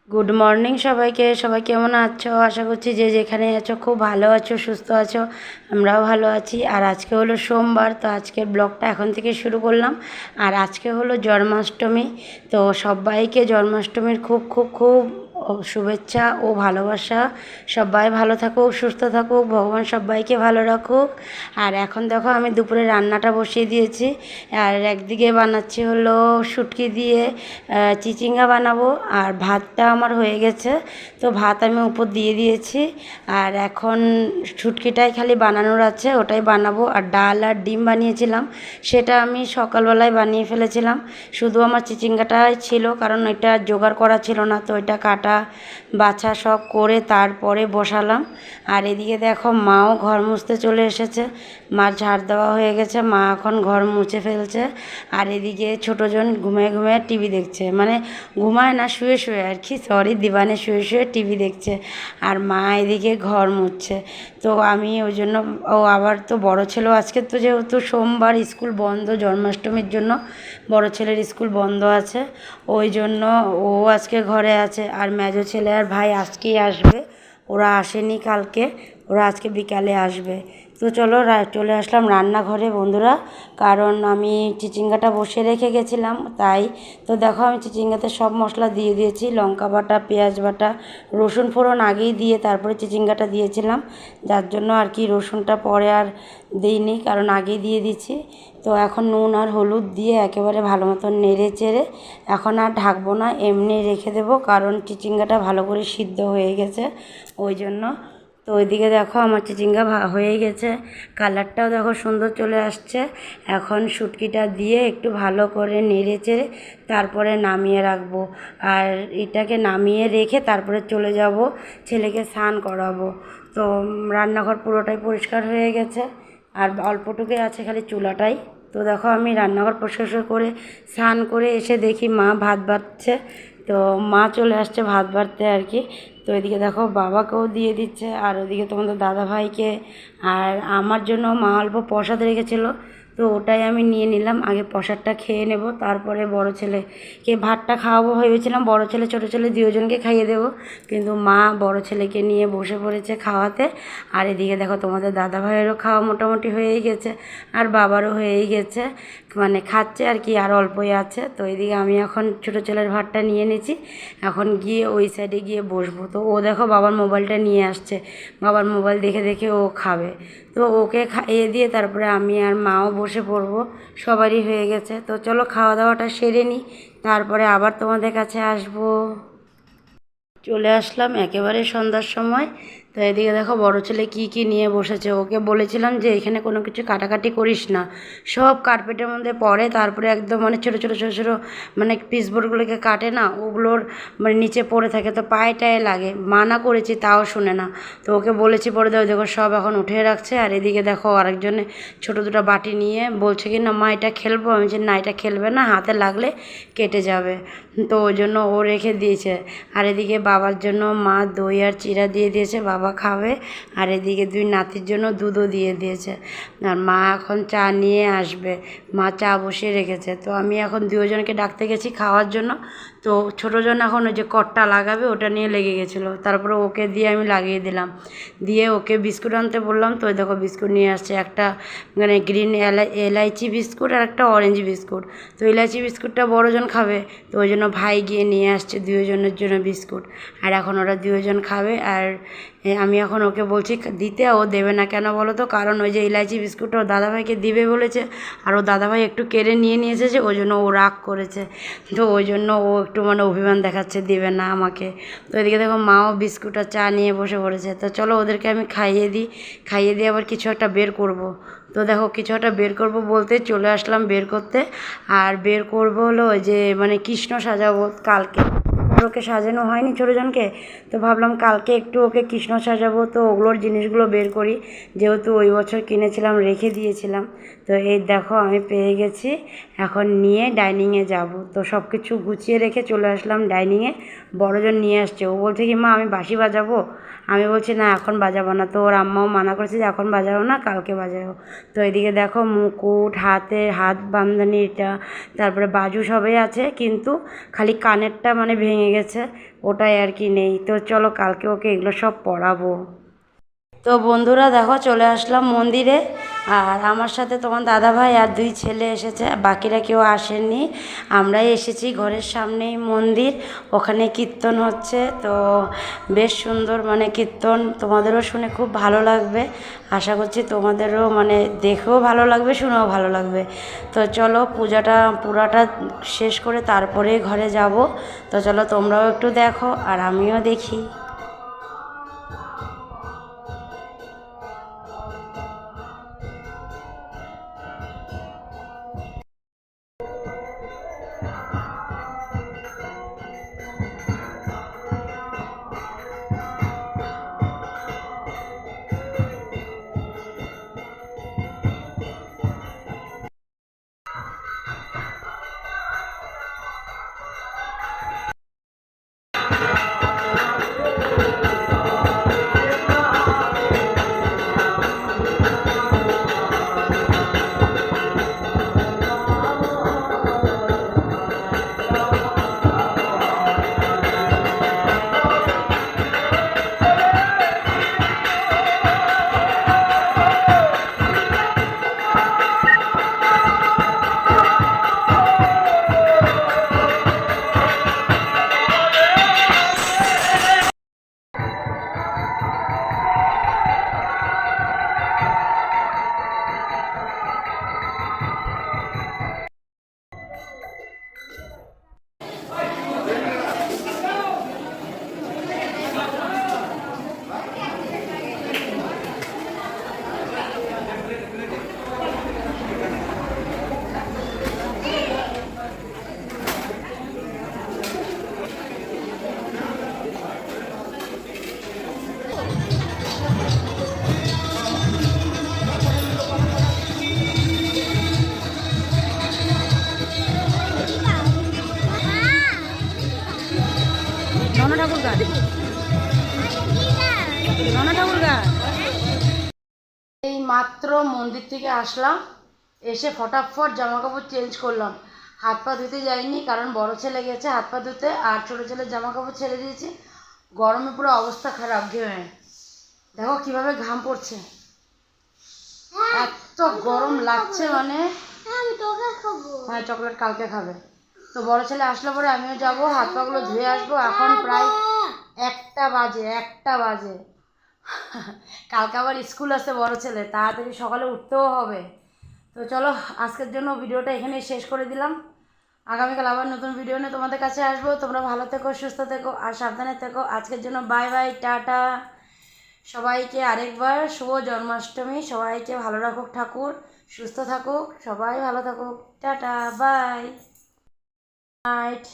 Good morning সবাইকে। সবাই কেমন আছো? আশা করছি যে যেখানে আছো খুব ভালো আছো, সুস্থ আছো। আমরাও ভালো আছি। আর আজকে হলো সোমবার, তো আজকের ব্লগটা এখন থেকে শুরু করলাম। আর আজকে হলো জন্মাষ্টমী, তো সবাইকে জন্মাষ্টমীর খুব খুব খুব শুভেচ্ছা ও ভালোবাসা। সবাই ভালো থাকুক, সুস্থ থাকুক, ভগবান সবাইকে ভালো রাখুক। আর এখন দেখো আমি দুপুরে রান্নাটা বসিয়ে দিয়েছি। আর একদিকে বানাচ্ছি হলো শুটকি দিয়ে চিচিঙ্গা বানাবো। আর ভাতটা আমার হয়ে গেছে, তো ভাত আমি উপর দিয়ে দিয়েছি। আর এখন শুটকিটাই খালি বানানোর আছে, ওটাই বানাবো। আর ডাল আর ডিম বানিয়েছিলাম, সেটা আমি সকালবেলায় বানিয়ে ফেলেছিলাম। শুধু আমার চিচিঙ্গাটাই ছিল, কারণ এটা জোগাড় করা ছিল না, তো এটা কাটা বাছা সব করে তারপরে বসালাম। আর এদিকে দেখো মাও ঘর মুছতে চলে এসেছে। মার ঝাড় দেওয়া হয়ে গেছে, মা এখন ঘর মুছে ফেলছে। আর এদিকে ছোটোজন ঘুমিয়ে ঘুমিয়ে টিভি দেখছে, মানে ঘুমায় না, শুয়ে শুয়ে আর কি, সরি, দিবানে শুয়ে শুয়ে টিভি দেখছে। আর মা এদিকে ঘর মুছছে। তো আমি ওই জন্য, ও আবার তো বড় ছেলেও আজকে, তো যেহেতু সোমবার স্কুল বন্ধ জন্মাষ্টমীর জন্য, বড় ছেলের স্কুল বন্ধ আছে, ওই জন্য ও আজকে ঘরে আছে। আর মেজো ছেলে আর ভাই আজকেই আসবে, ওরা আসেনি কালকে, ওরা আজকে বিকালে আসবে। তো চলো চলে আসলাম রান্নাঘরে বন্ধুরা, কারণ আমি চিচিঙ্গাটা বসিয়ে রেখে গেছিলাম তাই। তো দেখো আমি চিচিঙ্গাতে সব মশলা দিয়ে দিয়েছি, লঙ্কা বাটা, পেঁয়াজ বাটা, রসুন ফোড়ন আগেই দিয়ে তারপরে চিচিঙ্গাটা দিয়েছিলাম, যার জন্য আর কি রসুনটা পরে আর দিইনি, কারণ আগেই দিয়ে দিচ্ছি। তো এখন নুন আর হলুদ দিয়ে একেবারে ভালো মতন নেড়ে চেড়ে এখন আর ঢাকবো না, এমনি রেখে দেবো, কারণ চিচিঙ্গাটা ভালো করে সিদ্ধ হয়ে গেছে ওই জন্য। তো ওইদিকে দেখো আমার চিচিঙ্গা হয়ে গেছে, কালারটাও দেখো সুন্দর চলে আসছে। এখন শুটকিটা দিয়ে একটু ভালো করে নেড়ে চেড়ে তারপরে নামিয়ে রাখবো। আর এটাকে নামিয়ে রেখে তারপরে চলে যাব ছেলেকে স্নান করাবো। তো রান্নাঘর পুরোটাই পরিষ্কার হয়ে গেছে, আর অল্পটুকুই আছে খালি চুলাটাই। তো দেখো আমি রান্নাঘর পরিষ্কার করে স্নান করে এসে দেখি মা ভাত বাড়ছে। তো মা চলে আসছে ভাত বাড়তে আর কি। তো এদিকে দেখো বাবাকেও দিয়ে দিচ্ছে, আর ওদিকে তোমাদের দাদাভাইকে আর আমার জন্য মা অল্প প্রসাদ রেখেছিলো, তো ওটাই আমি নিয়ে নিলাম। আগে প্রসাদটা খেয়ে নেব, তারপরে বড় ছেলেকে ভাতটা খাওয়াবো ভেবেছিলাম, বড় ছেলে ছোটো ছেলে দুজনকে খাইয়ে দেবো, কিন্তু মা বড় ছেলেকে নিয়ে বসে পড়েছে খাওয়াতে। আর এদিকে দেখো তোমাদের দাদাভাইয়েরও খাওয়া মোটামুটি হয়েই গেছে, আর বাবারও হয়েই গেছে, মানে খাচ্ছে আর কি, আর অল্পই আছে। তো এদিকে আমি এখন ছোটো ছেলের ভাতটা নিয়ে নিয়েছি, এখন গিয়ে ওই সাইডে গিয়ে বসবো। তো ও দেখো বাবার মোবাইলটা নিয়ে আসছে, বাবার মোবাইল দেখে দেখে ও খাবে। তো ওকে খাইয়ে দিয়ে তারপরে আমি আর মাও বসে পড়বো, সবারই হয়ে গেছে। তো চলো খাওয়া দাওয়াটা সেরে নিই, তারপরে আবার তোমাদের কাছে আসবো। চলে আসলাম একেবারে সন্ধ্যার সময়। তো এদিকে দেখো বড় ছেলে কি কি নিয়ে বসেছে, ওকে বলেছিলাম যে এখানে কোনো কিছু কাটাকাটি করিস না, সব কার্পেটের মধ্যে পড়ে, তারপরে একদম মানে ছোটো ছোটো ছোটো ছোটো মানে পিসবোর্ডগুলোকে কাটে না, ওগুলোর মানে নিচে পড়ে থাকে, তো পায়ে টায়ে লাগে, মানা করেছি তাও শুনে না। তো ওকে বলেছি পরে দাও, দেখো সব এখন উঠিয়ে রাখছে। আর এদিকে দেখো আরেকজনে ছোটো দুটো বাটি নিয়ে বলছে কি না মা এটা খেলবো, আমি যে না এটা খেলবে না, হাতে লাগলে কেটে যাবে, তো ওই জন্য ও রেখে দিয়েছে। আর এদিকে বাবার জন্য মা দই আর চিড়া দিয়ে দিয়েছে, বাবা খাবে। আর এদিকে দুই নাতির জন্য দুধও দিয়ে দিয়েছে। আর মা এখন চা নিয়ে আসবে, মা চা বসিয়ে রেখেছে। তো আমি এখন দুজনকে ডাকতে গেছি খাওয়ার জন্য। তো ছোটোজন এখন ওই যে কট্টা লাগাবে ওটা নিয়ে লেগে গেছিলো, তারপরে ওকে দিয়ে আমি লাগিয়ে দিলাম, দিয়ে ওকে বিস্কুট আনতে বললাম। তো দেখো বিস্কুট নিয়ে আসছে, একটা মানে গ্রিন এলাইচি বিস্কুট আর একটা অরেঞ্জ বিস্কুট। তো এলাইচি বিস্কুটটা বড়জন খাবে, তো ওই জন্য ভাই গিয়ে নিয়ে আসছে দুজনের জন্য বিস্কুট। আর এখন ওরা দুজন খাবে। আর আমি এখন ওকে বলছি দিতে, ও দেবে না কেন বলো তো, কারণ ওই যে ইলাইচি বিস্কুটটা ও দাদাভাইকে দিবে বলেছে, আর ও দাদাভাই একটু কেড়ে নিয়ে এসেছে, ওই জন্য ও রাগ করেছে। তো ওই জন্য ও একটু মানে অভিমান দেখাচ্ছে, দেবে না আমাকে। তো এদিকে দেখো মাও বিস্কুট আর চা নিয়ে বসে পড়েছে। তো চলো ওদেরকে আমি খাইয়ে দিই, খাইয়ে দিয়ে আবার কিছু একটা বের করব। তো দেখো কিছু একটা বের করব বলতে চলে আসলাম বের করতে। আর বের করব হলো ওই যে মানে কৃষ্ণ সাজাবো কালকে, ওকে সাজানো হয়নি ছোটোজনকে, তো ভাবলাম কালকে একটু ওকে কৃষ্ণ সাজাবো। তো ওগুলোর জিনিসগুলো বের করি, যেহেতু ওই বছর কিনেছিলাম রেখে দিয়েছিলাম। তো এই দেখো আমি পেয়ে গেছি, এখন নিয়ে ডাইনিংয়ে যাব। তো সব কিছু গুছিয়ে রেখে চলে আসলাম ডাইনিংয়ে। বড়জন নিয়ে আসছে, ও বলছে কি মা আমি বাঁশি বাজাবো, আমি বলছি না এখন বাজাবো না। তো ওর আম্মাও মানা করেছে যে এখন বাজাবো না, কালকে বাজাবো। তো এদিকে দেখো মুকুট, হাত বাঁধানিটা, তারপরে বাজু সবই আছে, কিন্তু খালি কানেরটা মানে ভেঙে নিয়ে গেছে, ওটাই আর কি নেই। তো চলো কালকে ওকে এগুলো সব পড়াবো। তো বন্ধুরা দেখো চলে আসলাম মন্দিরে, আর আমার সাথে তোমার দাদাভাই আর 2 ছেলে এসেছে, বাকিরা কেউ আসেননি। আমরাই এসেছি, ঘরের সামনেই মন্দির, ওখানে কীর্তন হচ্ছে। তো বেশ সুন্দর মানে কীর্তন, তোমাদেরও শুনে খুব ভালো লাগবে। আশা করছি তোমাদেরও মানে দেখেও ভালো লাগবে, শুনেও ভালো লাগবে। তো চলো পূজাটা পুরাটা শেষ করে তারপরে ঘরে যাব। তো চলো তোমরাও একটু দেখো আর আমিও দেখি। নন ঠাকুর গান, নন ঠাকুর গান। এই মাত্র মন্দির থেকে আসলাম, এসে ফটাফট জামা কাপড় চেঞ্জ করলাম। হাত পা ধুতে যাইনি, কারণ বড় ছেলে গেছে হাত পা ধুতে, আর ছোটো ছেলের জামা কাপড় ছেড়ে দিয়েছি। গরমে পুরো অবস্থা খারাপ, ঘেমে দেখো কিভাবে ঘাম পড়ছে, এত গরম লাগছে মানে। হ্যাঁ চকলেট কালকে খাবে। তো বড় ছেলে আসলে পরে আমিও যাবো, হাত পাগুলো ধুয়ে আসবো। এখন প্রায় 1টা বাজে। কালকে আবার স্কুল আছে বড় ছেলে, তাড়াতাড়ি সকালে উঠতেও হবে। তো চলো আজকের জন্য ভিডিওটা এখানেই শেষ করে দিলাম। আগামীকাল আবার নতুন ভিডিও নিয়ে তোমাদের কাছে আসবো। তোমরা ভালো থেকো, সুস্থ থেকো আর সাবধানে থেকো। আজকের জন্য বাই বাই, টাটা। সবাইকে আরেকবার শুভ জন্মাষ্টমী। সবাইকে ভালো রাখুক ঠাকুর, সুস্থ থাকুক, সবাই ভালো থাকুক। Tata bye night.